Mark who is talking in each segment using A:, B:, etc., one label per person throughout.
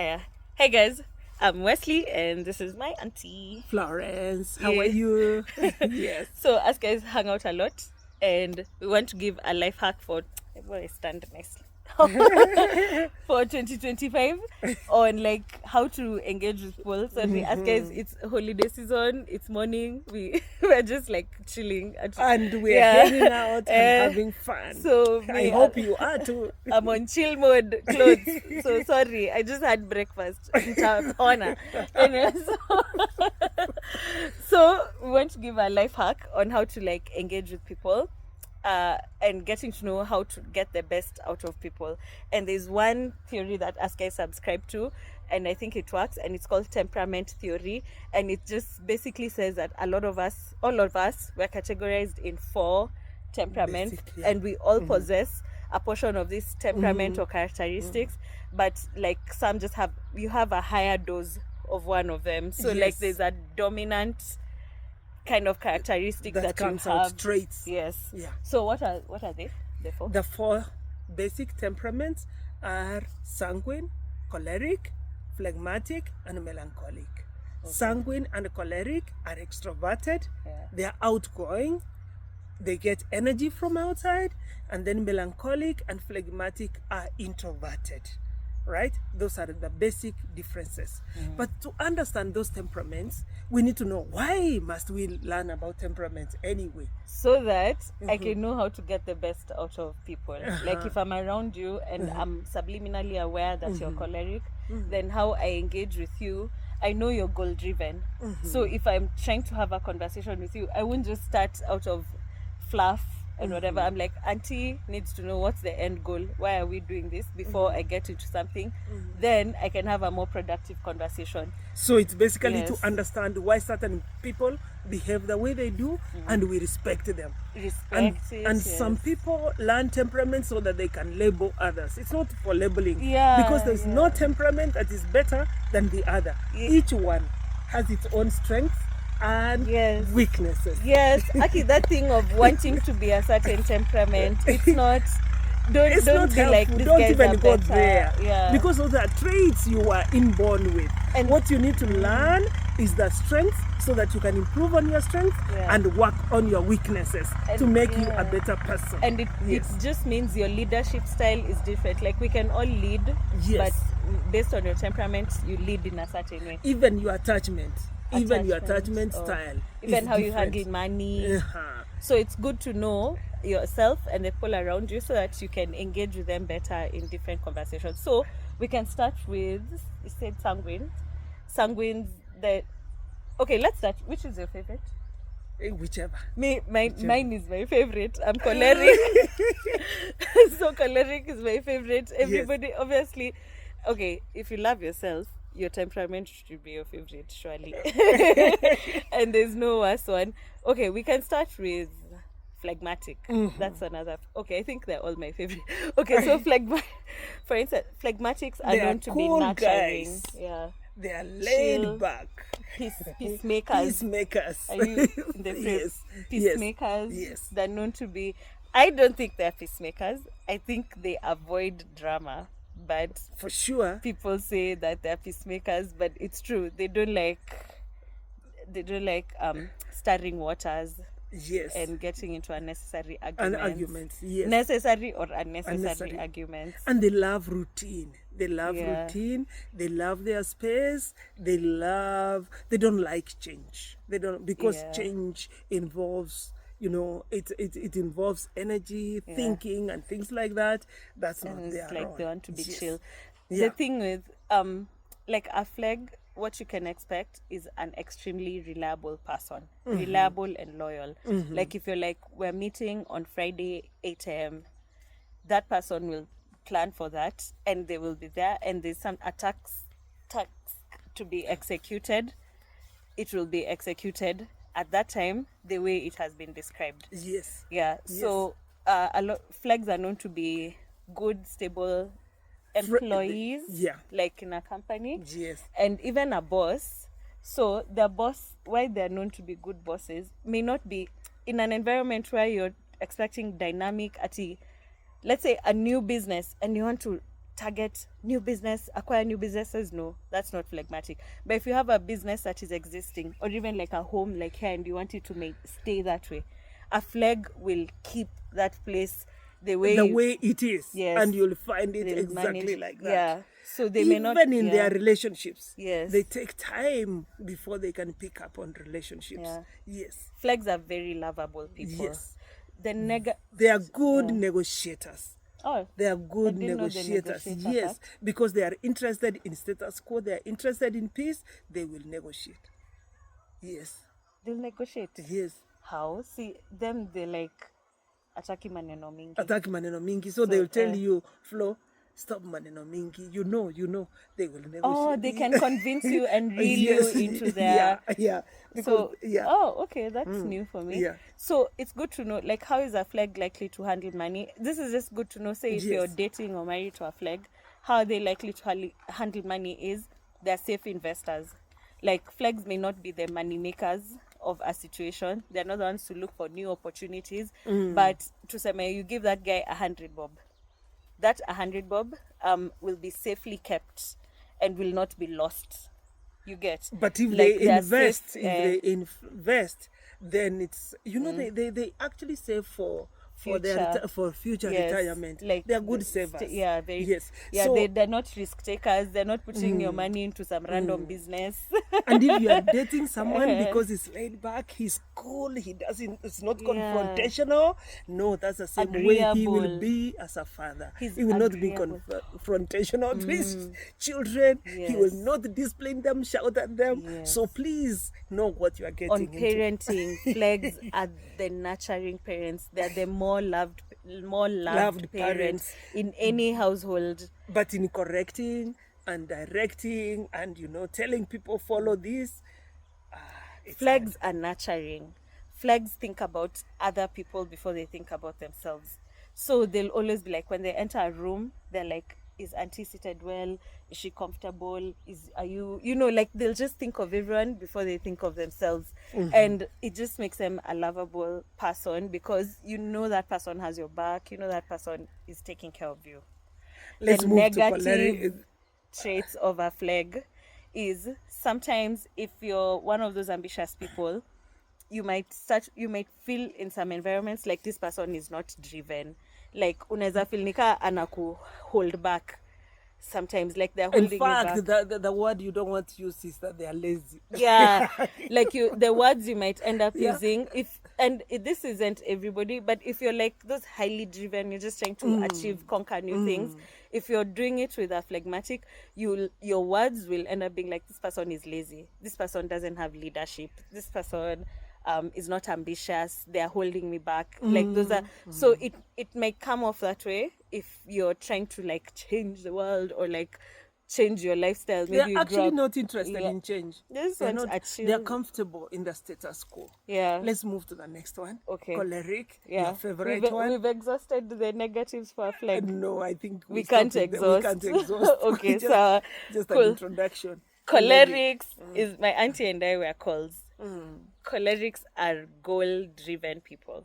A: Hey guys, I'm Wesley and this is my auntie.
B: Florence, how are you?
A: Yes. So us guys hang out a lot and we want to give a life hack for I stand nicely. For 2025 on like how to engage with people. So as guys, it's holiday season, it's morning, we're just like chilling
B: and we're hanging out and having fun.
A: So
B: I hope you are too.
A: I'm on chill mode clothes. So sorry, I just had breakfast. Honor. Anyway, so we want to give a life hack on how to like engage with people. And getting to know how to get the best out of people. And there's one theory that us guys subscribe to, and I think it works, and it's called temperament theory. And it just basically says that all of us, we're categorized in 4 temperaments, basically. And we all possess a portion of this temperament or characteristics, but like some just you have a higher dose of one of them. So like there's a dominant kind of characteristics that
B: comes
A: you have.
B: Out traits.
A: Yes.
B: Yeah.
A: So what are they? The 4?
B: The 4 basic temperaments are sanguine, choleric, phlegmatic, and melancholic. Okay. Sanguine and choleric are extroverted. Yeah. They are outgoing. They get energy from outside. And then melancholic and phlegmatic are introverted. Right? Those are the basic differences. But to understand those temperaments, we need to know why must we learn about temperaments anyway?
A: So that I can know how to get the best out of people. Like if I'm around you and I'm subliminally aware that you're choleric, then how I engage with you, I know you're goal driven. So if I'm trying to have a conversation with you, I won't just start out of fluff and whatever. I'm like, auntie needs to know what's the end goal. Why are we doing this before I get into something? Then I can have a more productive conversation.
B: So it's basically to understand why certain people behave the way they do, and we respect them. And some people learn temperament so that they can label others. It's not for labeling. Because there's no temperament that is better than the other. Each one has its own strengths and weaknesses.
A: Yes, actually, that thing of wanting to be a certain temperament, it's not. Don't
B: not
A: be
B: helpful.
A: like this.
B: Don't
A: guys
B: even
A: are
B: go
A: better.
B: there, because those are traits you are inborn with. And what you need to learn is the strengths, so that you can improve on your strengths and work on your weaknesses to make you a better person.
A: And it just means your leadership style is different. Like we can all lead, but based on your temperament, you lead in a certain way.
B: Even your attachment style,
A: even how you handle money. So it's good to know yourself and the people around you so that you can engage with them better in different conversations. So we can start with, you said sanguine. Sanguines, let's start. Which is your favorite?
B: Whichever.
A: Mine is my favorite. I'm choleric. So choleric is my favorite. Everybody, obviously, okay, if you love yourself, your temperament should be your favorite, surely. And there's no worse one. Okay, we can start with phlegmatic. That's another. Okay, I think they're all my favorite. Okay, so for instance, phlegmatics are known to be nurturing.
B: Guys.
A: Yeah.
B: They are laid back.
A: Peacemakers.
B: Peacemakers.
A: Are you in the phrase? Peacemakers.
B: Yes.
A: They're known to be. I don't think they're peacemakers. I think they avoid drama. But
B: for sure,
A: people say that they're peacemakers, but it's true. They don't like stirring waters.
B: Yes.
A: And getting into unnecessary arguments.
B: Yes.
A: Necessary or unnecessary arguments.
B: And they love routine. They love routine. They love their space. They don't like change. They don't, because change involves, it involves energy, thinking, and things like that. That's not their role.
A: Like they want to be chill. The thing with like a phleg, what you can expect is an extremely reliable person, reliable and loyal. Like if you're like, we're meeting on Friday 8 a.m., that person will plan for that and they will be there, and there's some attacks to be executed. It will be executed at that time the way it has been described.
B: Yes.
A: Yeah. Yes. So flags are known to be good, stable employees, like in a company.
B: Yes.
A: And even a boss. So the boss, why they're known to be good bosses, may not be in an environment where you're expecting dynamic, let's say a new business, and you want to target new business, acquire new businesses. No, that's not phlegmatic. But if you have a business that is existing, or even like a home like here, and you want it to stay that way, a phleg will keep that place the way
B: it is.
A: Yes.
B: And you'll find it
A: They'll
B: exactly
A: manage-
B: like that.
A: Yeah. So they
B: Even
A: may not
B: in
A: yeah.
B: their relationships,
A: Yes.
B: they take time before they can pick up on relationships.
A: Yeah.
B: Yes.
A: Flegs are very lovable people.
B: Yes.
A: The
B: They are good negotiators.
A: Oh,
B: They are good
A: I didn't know the
B: negotiators.
A: negotiator
B: Yes,
A: part.
B: because they are interested in status quo. They are interested in peace. They will negotiate. Yes.
A: They'll negotiate.
B: Yes.
A: How? See, them, they like ataki maneno mingi.
B: Attack maneno mingi. So they will tell you, Flo, stop maneno mingi. You know, they will negotiate.
A: Oh, they can convince you and reel
B: Yes.
A: you into their...
B: Yeah. Because,
A: So,
B: yeah.
A: oh, okay, that's new for me.
B: Yeah.
A: So it's good to know, like, how is a flag likely to handle money? This is just good to know. Say if you're
B: Yes.
A: dating or married to a flag, how are they likely to handle money is they're safe investors. Like, flags may not be the money makers of a situation. They're not the ones to look for new opportunities. But to say, you give that guy 100 bob. That 100 bob will be safely kept and will not be lost. You get.
B: But if
A: Like,
B: they
A: they are
B: invest,
A: safe,
B: if they invest, then it's they actually save for
A: Future.
B: for future
A: Yes,
B: retirement.
A: like
B: they are good
A: the
B: savers.
A: yeah, very.
B: Yes.
A: Yeah,
B: So,
A: they're not risk takers. They're not putting your money into some random business.
B: and if you are dating someone because he's laid back, he's cool, it's not confrontational. No, that's the same way he will
A: Agreeable.
B: be as a father.
A: He's
B: He will not be
A: agreeable.
B: confrontational to his children. He will
A: Yes.
B: not discipline them, shout at them.
A: Yes.
B: So please know what you are getting
A: On
B: into.
A: parenting, flags are the nurturing parents. They're the more loved
B: Loved
A: parents in any household.
B: But in correcting and directing and telling people follow this, it's
A: Flags are nurturing. Flags think about other people before they think about themselves. So they'll always be like, when they enter a room, they're like, is auntie seated well? Is she comfortable? Are you, like they'll just think of everyone before they think of themselves. And it just makes them a lovable person because that person has your back. That person is taking care of you.
B: Let's
A: The
B: move to
A: negative
B: choleric.
A: traits of a flag is sometimes if you're one of those ambitious people, you might feel in some environments like this person is not driven. Like unaweza feel nika anaku hold back sometimes, like they're holding
B: In fact,
A: you back.
B: the word you don't want to use is that they are lazy.
A: Yeah, like the words you might end up
B: Yeah.
A: using this isn't everybody, but if you're like those highly driven, you're just trying to conquer new things. If you're doing it with a phlegmatic, your words will end up being like, this person is lazy, this person doesn't have leadership, this person is not ambitious, they're holding me back. Like those are so it may come off that way if you're trying to like change the world or like change your lifestyle. Maybe
B: They're
A: you grew
B: actually
A: up-
B: not interested
A: Yeah.
B: in change.
A: They just
B: They're,
A: want
B: not,
A: a chill-
B: they're comfortable in the status quo.
A: Yeah.
B: Let's move to the next one.
A: Okay.
B: Choleric,
A: Yeah.
B: your favorite
A: we've,
B: one.
A: We've exhausted the negatives for a flag.
B: No, I think
A: We
B: stop
A: can't
B: with we
A: exhaust.
B: can't exhaust.
A: Okay,
B: just,
A: so
B: just
A: cool.
B: an introduction.
A: Cholerics is my auntie and I were calls. Cholerics are goal-driven people.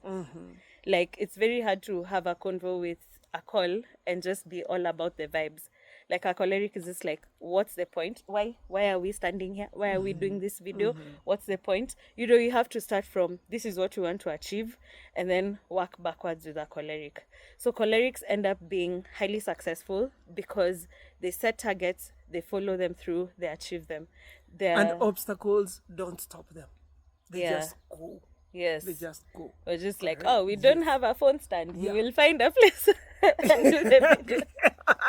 A: Like it's very hard to have a convo with a call and just be all about the vibes. Like a choleric is just like, what's the point? Why are we standing here? Why are we doing this video? What's the point? You have to start from this is what you want to achieve and then work backwards with a choleric. So cholerics end up being highly successful because they set targets, they follow them through, they achieve them.
B: And obstacles don't stop them. They
A: Yeah.
B: just go.
A: Yes.
B: They just go.
A: We're just like,
B: Correct.
A: oh, we don't have a phone stand.
B: Yeah.
A: We will find a place and do the video.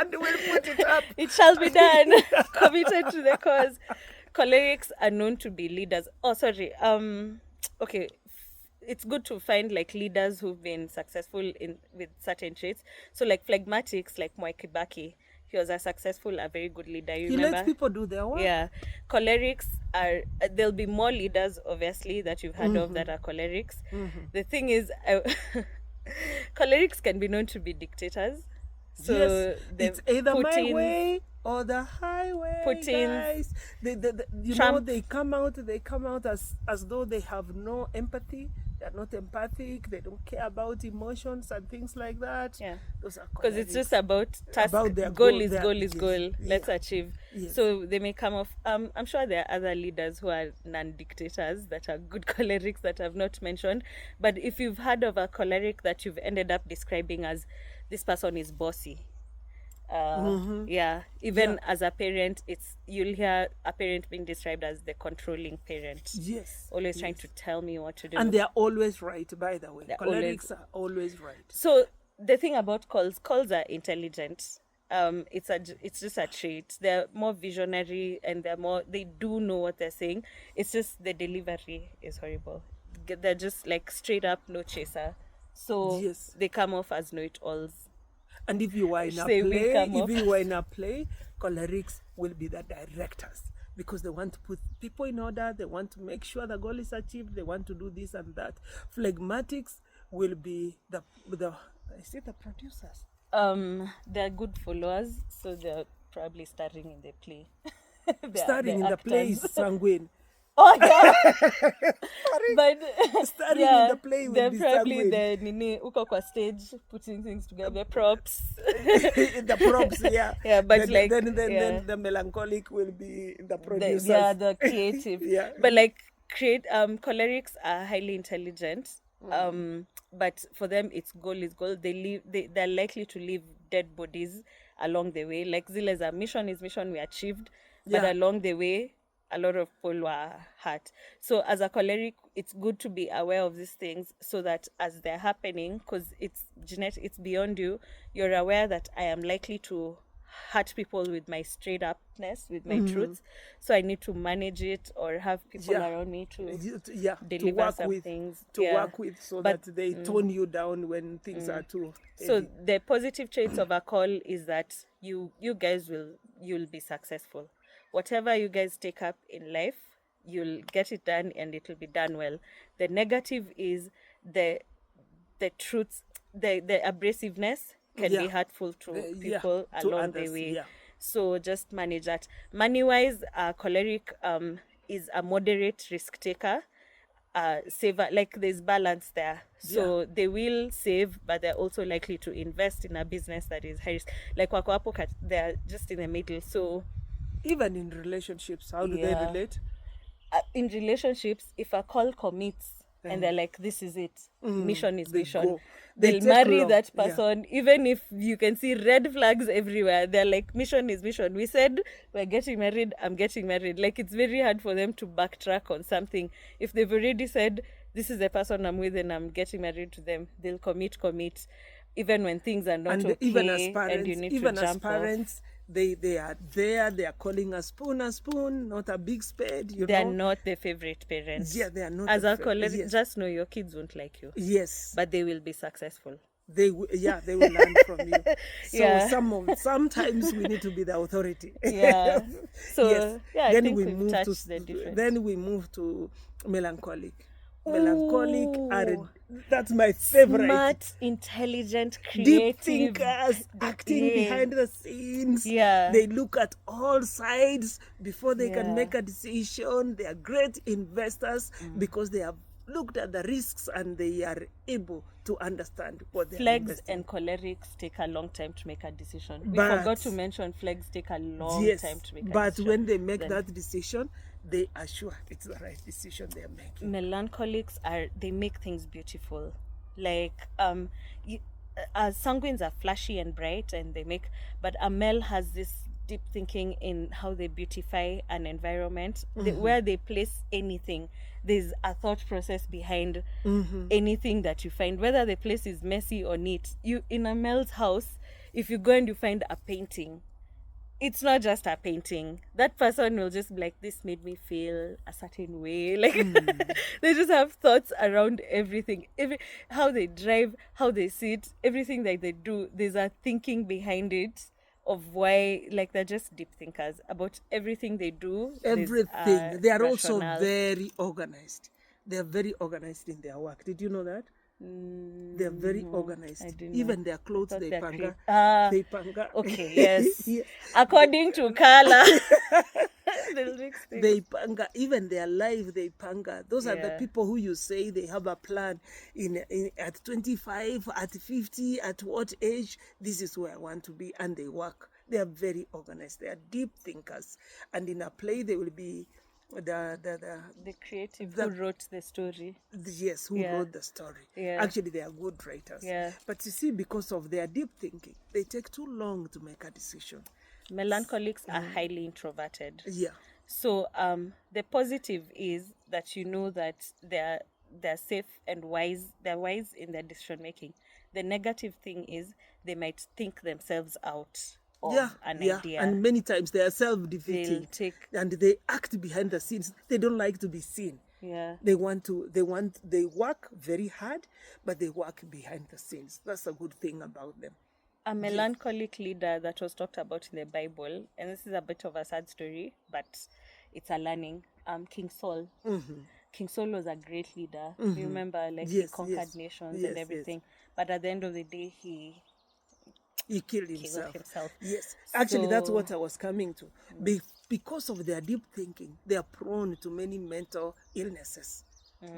B: And we'll put it up.
A: It shall be done. Committed to the cause. Cholerics are known to be leaders. Oh, sorry. Okay. It's good to find like leaders who've been successful with certain traits. So like phlegmatics, like Mwai Kibaki, he was a very good leader. You
B: He
A: remember?
B: lets people do their work.
A: Yeah. Cholerics are, there'll be more leaders, obviously, that you've heard of that are cholerics. The thing is, cholerics can be known to be dictators. So
B: Yes,
A: they've
B: it's either
A: put
B: my
A: in-
B: way or the highway,
A: Putin's
B: guys. They
A: Trump-
B: they come out as though they have no empathy. they're not empathic, they don't care about emotions and things like that.
A: Yeah.
B: Those are
A: Because it's
B: cholerics.
A: just about task.
B: About their
A: goal is
B: their-
A: goal is
B: yes,
A: goal. Let's
B: yeah.
A: achieve.
B: Yes.
A: So they may come off. I'm sure there are other leaders who are non-dictators that are good cholerics that I've not mentioned. But if you've heard of a choleric that you've ended up describing as this person is bossy, yeah, even as a parent, you'll hear a parent being described as the controlling parent.
B: Yes.
A: Always trying to tell me what to do.
B: And they're always right, by the way.
A: They're
B: Cholerics are always right.
A: So the thing about calls are intelligent. It's just a trait. They're more visionary and they do know what they're saying. It's just the delivery is horrible. They're just like straight up no chaser. So
B: Yes.
A: they come off as know-it-alls.
B: And if you were in a play, cholerics will be the directors, because they want to put people in order, they want to make sure the goal is achieved, they want to do this and that. Phlegmatics will be the producers.
A: They're good followers, so they're probably starring in the play.
B: Starring in the play is Sanguine.
A: Oh yeah. But
B: starring in the play will
A: they're
B: be
A: probably
B: Sanguine.
A: the nini uko kwa stage putting things together, props.
B: The props, yeah.
A: Yeah, but
B: then
A: yeah.
B: the melancholic will be the
A: The
B: producers.
A: the creative.
B: Yeah.
A: But cholerics are highly intelligent. But for them it's goal is goal. They're likely to leave dead bodies along the way. Like Zile's mission we achieved, but
B: Yeah.
A: along the way a lot of people were hurt. So as a choleric, it's good to be aware of these things so that as they're happening, because it's genetic, it's beyond you, you're aware that I am likely to hurt people with my straight upness, with my truths. So I need to manage it or have people around me to deliver
B: work
A: some
B: with,
A: things.
B: work with, so
A: But,
B: that they tone you down when things are too
A: So
B: heavy.
A: the positive traits of a call is that you guys you'll be successful. Whatever you guys take up in life, you'll get it done and it will be done well. The negative is the truths, the abrasiveness can be hurtful to people
B: to
A: along
B: others,
A: the way.
B: yeah.
A: So just manage that. Money-wise, choleric is a moderate risk taker. Saver, like there's balance there. So they will save, but they're also likely to invest in a business that is high risk. Like wako hapo they're just in the middle. So
B: Even in relationships, how do they relate?
A: in relationships, if a call commits and they're like, this is it, mission is
B: They
A: mission,
B: go. They
A: they'll
B: take
A: marry
B: love,
A: that person, even if you can see red flags everywhere. They're like, mission is mission. We said we're getting married, I'm getting married. Like, it's very hard for them to backtrack on something. If they've already said, this is the person I'm with and I'm getting married to them, they'll commit, even when things are not
B: And
A: okay,
B: even as parents,
A: and you need to jump off.
B: they are there. They are calling a spoon, not a big spade.
A: They are not the favorite parents.
B: Yeah, they are not.
A: As
B: the
A: a colleague, just know your kids won't like you.
B: Yes,
A: But they will be successful.
B: they will learn from you. So sometimes we need to be the authority.
A: Yeah. So
B: Yes.
A: I
B: Then
A: think
B: we
A: we've
B: move
A: touched
B: to
A: the difference.
B: then we move to melancholic.
A: Ooh.
B: That's my favorite.
A: Smart, intelligent,
B: Deep
A: creative,
B: thinkers acting behind the scenes.
A: Yeah.
B: They look at all sides before they can make a decision. They are great investors because they have looked at the risks and they are able to understand what they are
A: Phlegs
B: investing.
A: and cholerics take a long time to make a decision. We
B: But-
A: forgot to mention phlegs take a long
B: Yes,
A: time to make a
B: but
A: decision.
B: when they make
A: Then
B: that decision, they are sure it's the right decision they are making.
A: melancholics they make things beautiful. Like sanguines are flashy and bright and but a mel has this deep thinking in how they beautify an environment. Where they place anything, there's a thought process behind anything that you find, whether the place is messy or neat. You in a mel's house, if you go and you find a painting, it's not just a painting. That person will just be like, this made me feel a certain way. Like they just have thoughts around everything. How they drive, how they sit, everything that they do, there's a thinking behind it of why, like, they're just deep thinkers about everything they do.
B: Everything. They are also
A: rationale.
B: very organized. They are very organized in their work. Did you know that? They are very organized.
A: I didn't
B: Even
A: know.
B: their clothes,
A: thought
B: they
A: they're
B: panga. They panga.
A: Okay, yes.
B: Yeah.
A: According to color. They'll mix things.
B: They panga, even their life, they panga. Those are the
A: Yeah.
B: people who you say they have a plan in at 25, at 50, at what age, this is where I want to be, and they work. They are very organized. They are deep thinkers. And in a play, they will be
A: The creative who wrote the story.
B: Yes, who wrote the story.
A: Yeah.
B: Actually, they are good writers.
A: Yeah.
B: But you see, because of their deep thinking, they take too long to make a decision.
A: Melancholics are highly introverted.
B: Yeah.
A: So the positive is that you know that they're safe and wise. They're wise in their decision making. The negative thing is they might think themselves out of an idea.
B: And many times they are self-defeating.
A: They'll
B: And they act behind the scenes. They don't like to be seen.
A: Yeah.
B: They work very hard, but they work behind the scenes. That's a good thing about them.
A: A melancholic leader that was talked about in the Bible, and this is a bit of a sad story, but it's a learning. King Saul.
B: Mm-hmm.
A: King Saul was a great leader. You remember, like, he conquered nations and everything. But at the end of the day, he
B: killed himself. Yes.
A: So,
B: actually, that's what I was coming to. Because of their deep thinking, they are prone to many mental illnesses.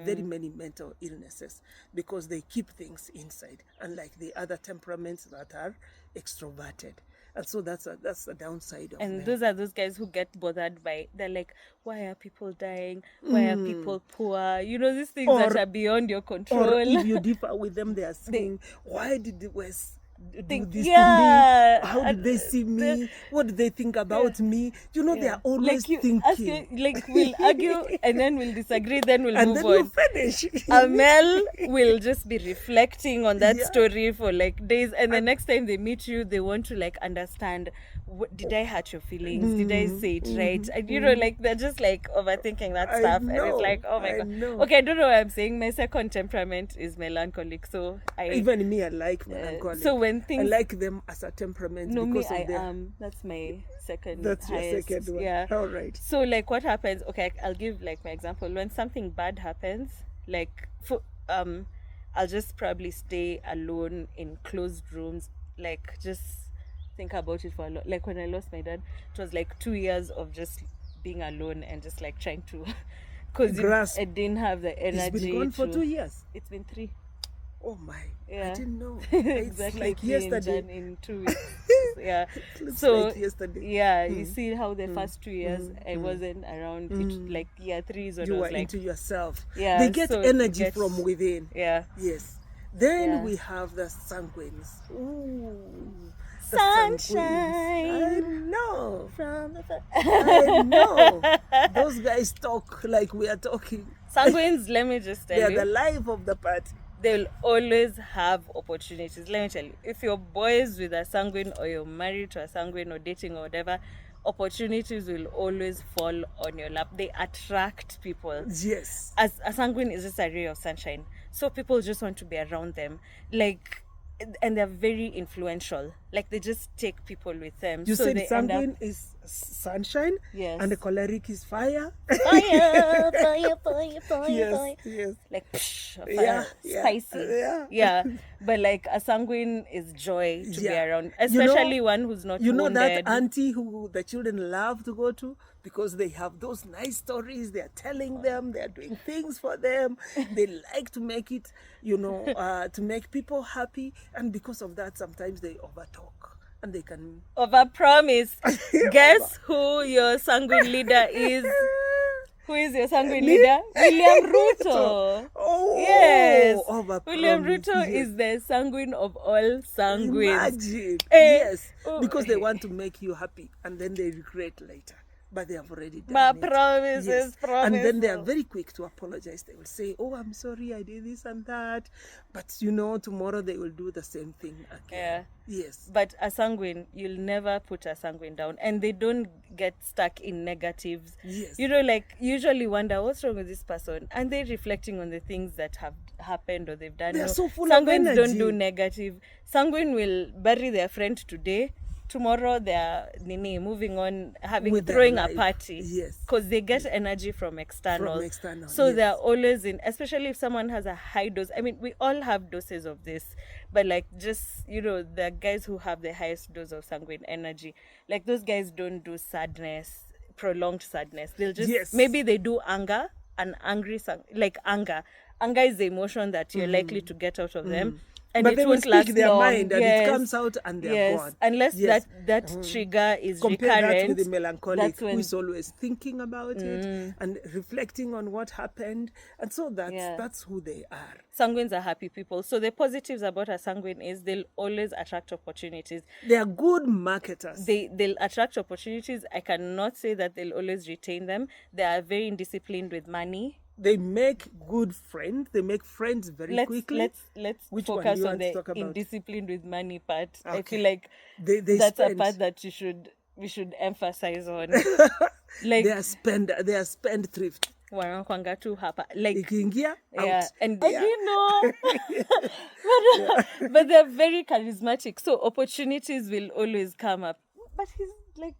B: Very many mental illnesses, because they keep things inside, unlike the other temperaments that are extroverted. And so that's the downside of
A: and
B: them.
A: those are those guys who get bothered by, they're like, why are people dying? Why are people poor? You know, these things that are beyond your control.
B: Or if you differ with them, they are saying, why did the West do this to me? How did they see me? What do they think about me? You know, they are always thinking.
A: We'll argue and then we'll disagree, then we'll
B: and
A: move
B: then
A: on.
B: you finish.
A: Mel will just be reflecting on that story for like days, and the next time they meet you, they want to like understand, did I hurt your feelings? Did I say it right? And you know, like, they're just like overthinking that stuff, and it's like, oh my god. Okay, I don't know what I'm saying. My second temperament is melancholic, so
B: even me, I like melancholic.
A: So when things,
B: I like them as a temperament.
A: No,
B: because
A: me,
B: of their...
A: That's my second.
B: That's
A: highest.
B: your second one.
A: Yeah.
B: All right.
A: So like, what happens? Okay, I'll give like my example. When something bad happens, like I'll just probably stay alone in closed rooms, like just think about it for a lot. Like when I lost my dad, it was like 2 years of just being alone and just like trying to, because I didn't have the energy.
B: It's been gone for 2 years.
A: It's been 3.
B: Oh my!
A: Yeah.
B: I didn't know.
A: Exactly.
B: Like yesterday.
A: In 2 weeks. Yeah.
B: So like yesterday.
A: Yeah, you see how the first 2 years I wasn't around. It, like year 3 is when
B: you
A: I
B: were
A: was like,
B: into yourself.
A: Yeah.
B: They get energy from within.
A: Yeah.
B: Yes. Then we have the sanguines. Ooh.
A: Sunshine.
B: I know.
A: From the
B: I know. Those guys talk like we are talking.
A: Sanguines, let me just tell
B: They are
A: you,
B: the life of the party.
A: they'll always have opportunities. Let me tell you, if you're boys with a sanguine, or you're married to a sanguine, or dating or whatever, opportunities will always fall on your lap. They attract people.
B: Yes.
A: As a sanguine is just a ray of sunshine, so people just want to be around them. Like, and they're very influential. Like, they just take people with them.
B: You
A: so
B: said
A: they
B: sanguine is sunshine,
A: Yes.
B: and the choleric is fire.
A: Fire, fire, fire, fire,
B: Yes,
A: fire.
B: yes.
A: Like, psh, fire,
B: Yeah,
A: spicy.
B: yeah.
A: But like a sanguine is joy to be
B: Yeah.
A: around, especially one who's not
B: You know
A: wounded.
B: that auntie who the children love to go to because they have those nice stories. They are telling them, they are doing things for them. They like to make it, to make people happy. And because of that, sometimes they overtalk and they can...
A: Overpromise. Guess who your sanguine leader is? Who is your sanguine leader? William Ruto.
B: Oh,
A: yes. William
B: overpromise,
A: Ruto
B: yes.
A: is the sanguine of all sanguines.
B: Imagine.
A: Eh,
B: Yes. Because they want to make you happy and then they regret later. But they have already done
A: My
B: it.
A: promises,
B: And then they are
A: promises.
B: very quick to apologize. They will say, oh, I'm sorry, I did this and that. But tomorrow they will do the same thing again.
A: Yeah.
B: Yes.
A: But a sanguine, you'll never put a sanguine down, and they don't get stuck in negatives.
B: Yes.
A: Like, usually wonder what's wrong with this person, and they're reflecting on the things that have happened or they've done.
B: They're so full of
A: Sanguines don't
B: energy.
A: do negative. Sanguine will bury their friend today. Tomorrow they're moving on,
B: With their
A: throwing a
B: life.
A: party.
B: Yes.
A: Because they get energy from external.
B: From external,
A: So
B: yes.
A: they're always in, especially if someone has a high dose. I mean, we all have doses of this, but like, just, the guys who have the highest dose of sanguine energy, like those guys don't do sadness. prolonged sadness. They'll just
B: Yes.
A: maybe they do anger, an angry like anger. Anger is the emotion that you're likely to get out of them. And
B: But
A: it
B: they will
A: won't
B: speak
A: last
B: their
A: long.
B: mind and it comes out and they're gone.
A: Unless
B: Yes.
A: that trigger is
B: Compare
A: recurrent.
B: that with the melancholic,
A: that's when,
B: who is always thinking about it and reflecting on what happened. And so that's who they are.
A: Sanguines are happy people. So the positives about a sanguine is they'll always attract opportunities.
B: They are good marketers.
A: They'll attract opportunities. I cannot say that they'll always retain them. They are very indisciplined with money.
B: They make good friends. They make friends very quickly.
A: Let's
B: Which
A: focus
B: one
A: on
B: do you want to
A: the
B: talk about?
A: indisciplined with money part.
B: Okay.
A: I feel like
B: They
A: that's
B: spend.
A: a part that we should emphasize on. Like
B: They are spendthrift.
A: wanakwanga tu hapa. Like
B: Ikiingia, out.
A: and you know, but they're very charismatic. So opportunities will always come up. But he's like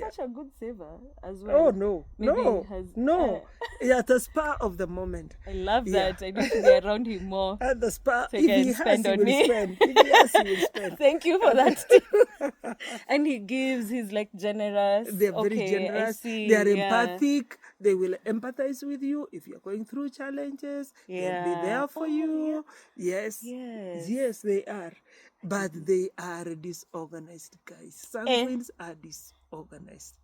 A: such a good saver as well.
B: Oh no,
A: Maybe
B: no,
A: he has,
B: no! At the spur of the moment.
A: I love that. I need to be around him more.
B: At the spur,
A: So
B: if
A: he can
B: he has,
A: spend
B: he
A: on
B: will
A: me.
B: spend. If he has, he will spend.
A: Thank you for that tip. And he gives. He's like generous.
B: They're very
A: Okay,
B: generous.
A: I see,
B: They are
A: yeah.
B: empathic. They will empathize with you if you're going through challenges.
A: Yeah.
B: They'll be there for you. Yes.
A: Yes.
B: Yes, they are. But they are disorganized guys. Sanguines are disorganized.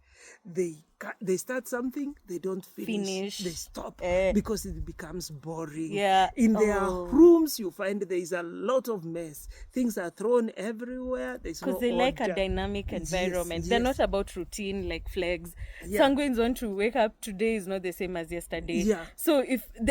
B: They start something, they don't finish. They stop because it becomes boring.
A: Yeah.
B: In their rooms, you find there is a lot of mess. Things are thrown everywhere. There's no
A: Because they like a
B: order.
A: dynamic environment.
B: Yes,
A: They're
B: yes.
A: not about routine like flags.
B: Yeah.
A: Sanguines want to wake up today is not the same as yesterday.
B: Yeah.
A: So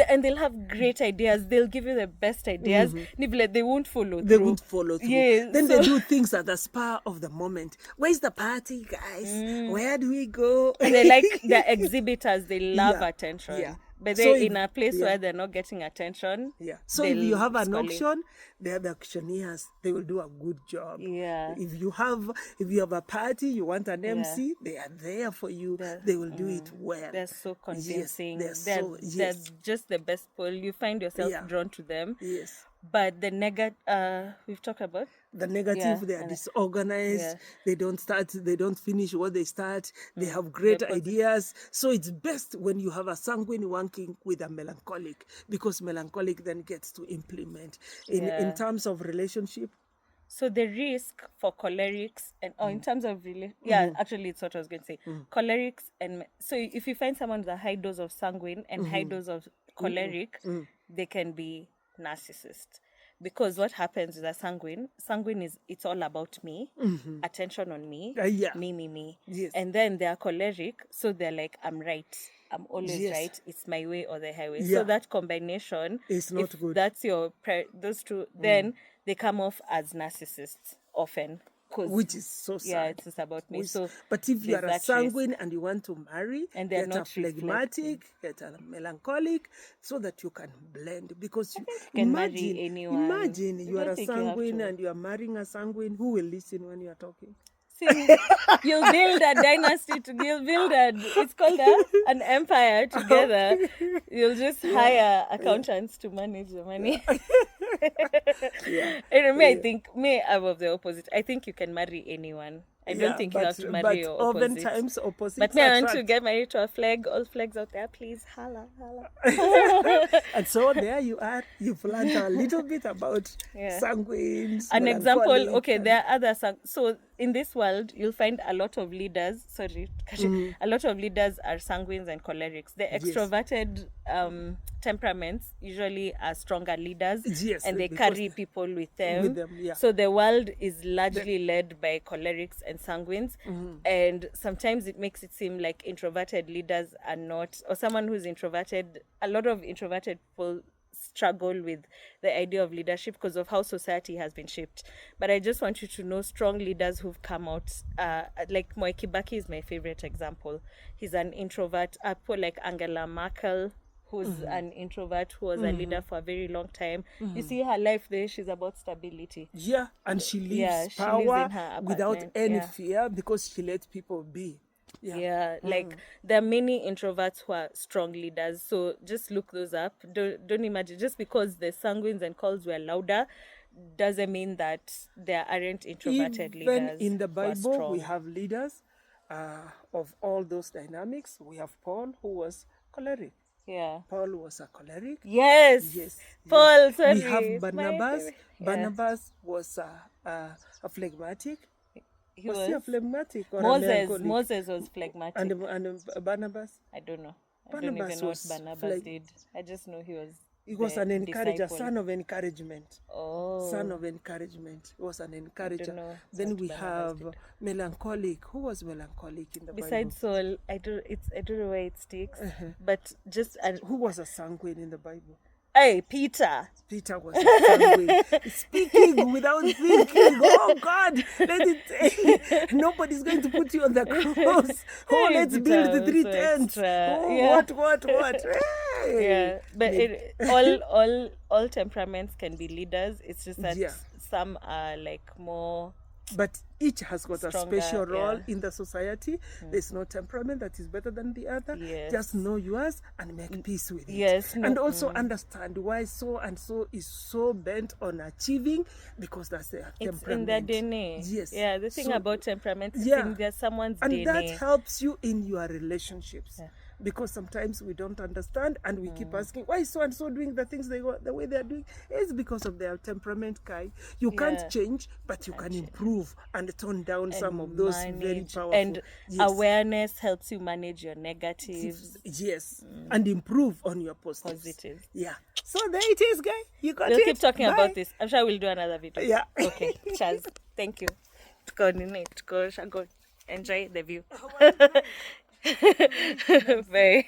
A: and they'll have great ideas. They'll give you the best ideas. They won't follow through.
B: They won't follow through.
A: Yes,
B: Then
A: so-
B: they do things at the spur of the moment. Where's the party, guys? Where do we go?
A: And they like the exhibitors. They love
B: Yeah,
A: attention.
B: yeah.
A: But
B: So
A: they're
B: if-
A: in a place
B: yeah.
A: where they're not getting attention.
B: Yeah. So if you
A: they'll
B: have an
A: squall it.
B: auction, they're the auctioneers. They will do a good job.
A: Yeah.
B: If you have a party, you want an MC, they are there for you. They will do it well.
A: They're so convincing.
B: Yes,
A: they're
B: they're
A: just the best people. You find yourself
B: Yeah.
A: drawn to them.
B: Yes.
A: But the we've talked about.
B: The negative,
A: Yeah,
B: they are
A: and-
B: disorganized.
A: yeah.
B: They don't finish what they start. They have great ideas. So it's best when you have a sanguine working with a melancholic, because melancholic then gets to implement. In terms of relationship,
A: So the risk for cholerics in terms of actually it's what I was going to say. Cholerics so if you find someone with a high dose of sanguine and high dose of choleric, they can be narcissist. Because what happens with a sanguine is it's all about me, attention on me,
B: yeah.
A: me.
B: Yes.
A: And then they are choleric, so they're like, I'm right. I'm always
B: Yes.
A: right. It's my way or the highway.
B: Yeah.
A: So that combination,
B: It's not
A: if
B: good.
A: that's those two, then they come off as narcissists often.
B: Which is so sad.
A: Yeah, it's just about me.
B: But if you
A: there's
B: are a
A: that risk.
B: sanguine and you want to marry,
A: And they're
B: get a
A: not
B: phlegmatic, get a melancholic, so that you can blend. Because
A: you can marry anyone.
B: Imagine you
A: I
B: are
A: don't
B: a
A: think you have
B: sanguine
A: to.
B: and you are marrying a sanguine. Who will listen when you are talking?
A: See, you'll build a dynasty you'll build it's called an empire together. You'll just hire accountants to manage the money. And I think I'm of the opposite. I think you can marry anyone. I don't think you have to marry your opposite.
B: Oftentimes opposites
A: But me, I want to
B: attract.
A: get married to a flag. All flags out there, please. Holla.
B: And so there you are. You've learned a little bit about sanguines.
A: An example,
B: melancholic,
A: okay,
B: and-
A: there are other so in this world you'll find a lot of leaders a lot of leaders are sanguines and cholerics. The extroverted temperaments usually are stronger leaders,
B: Yes,
A: and they
B: because
A: carry people with them,
B: yeah.
A: so the world is largely led by cholerics and sanguines. And sometimes it makes it seem like introverted leaders are not, or someone who's introverted, a lot of introverted people struggle with the idea of leadership because of how society has been shaped. But I just want you to know strong leaders who've come out, like Moi Kibaki is my favorite example. He's an introvert. People like Angela Merkel, who's an introvert, who was a leader for a very long time. You see her life there, she's about stability.
B: Yeah, and she lives
A: She lives
B: power
A: in her
B: without
A: apartment,
B: any fear because she lets people be.
A: Like there are many introverts who are strong leaders, so just look those up. Don't imagine just because the sanguines and calls were louder doesn't mean that there aren't introverted
B: Even
A: leaders.
B: in the
A: who are
B: Bible, we
A: strong.
B: have leaders. of all those dynamics, we have Paul, who was choleric.
A: Yeah.
B: Paul was a choleric.
A: Yes.
B: Yes.
A: Paul,
B: yes.
A: sorry.
B: We have
A: My
B: Barnabas.
A: favorite. Yeah.
B: Barnabas was a phlegmatic.
A: He
B: Was he a phlegmatic or a
A: Moses.
B: melancholic?
A: Moses was phlegmatic.
B: And Barnabas?
A: I don't know. I
B: Barnabas
A: don't even know what
B: was
A: Barnabas did. I just know he was.
B: He was
A: the
B: an encourager,
A: disciple.
B: son of encouragement.
A: Oh.
B: Son of encouragement. He was an encourager.
A: know
B: Then
A: what
B: we
A: Barnabas
B: have
A: did.
B: melancholic. Who was melancholic in the
A: Besides
B: Bible?
A: Saul, I don't know where it sticks. But just
B: Who was a sanguine in the Bible?
A: hey, Peter.
B: Peter was sanguine. Speaking without thinking. Oh God, nobody's going to put you on the cross. Oh,
A: Hey,
B: let's
A: Peter
B: build the
A: was
B: 3
A: so
B: tents.
A: extra.
B: Oh,
A: Yeah.
B: what? Hey.
A: Yeah, but all temperaments can be leaders. It's just that
B: Yeah.
A: some are like more.
B: But each has got a
A: Stronger,
B: special role
A: yeah.
B: in the society. There's no temperament that is better than the other.
A: Yes.
B: Just know yours and make peace with it.
A: Yes, no-
B: And also understand why so and so is so bent on achieving, because that's their
A: It's
B: temperament.
A: in their DNA.
B: Yes.
A: Yeah, the thing
B: So-
A: about temperament is
B: Yeah.
A: in their someone's
B: And
A: DNA.
B: that helps you in your relationships.
A: Yeah.
B: Because sometimes we don't understand and we keep asking, why is so and so doing the things the way they are doing? It's because of their temperament, Kai. You
A: Yeah.
B: can't change, but you can improve and tone down some of those very
A: Manage-
B: powerful.
A: And
B: Yes.
A: awareness helps you manage your negatives.
B: Yes. And improve on your positives.
A: Positives.
B: Yeah. So there it is, guy. You got
A: We'll
B: it.
A: keep talking
B: Bye.
A: about this. I'm sure we'll do another video.
B: Yeah.
A: Okay. Cheers. Thank you. Go enjoy the view. Bye.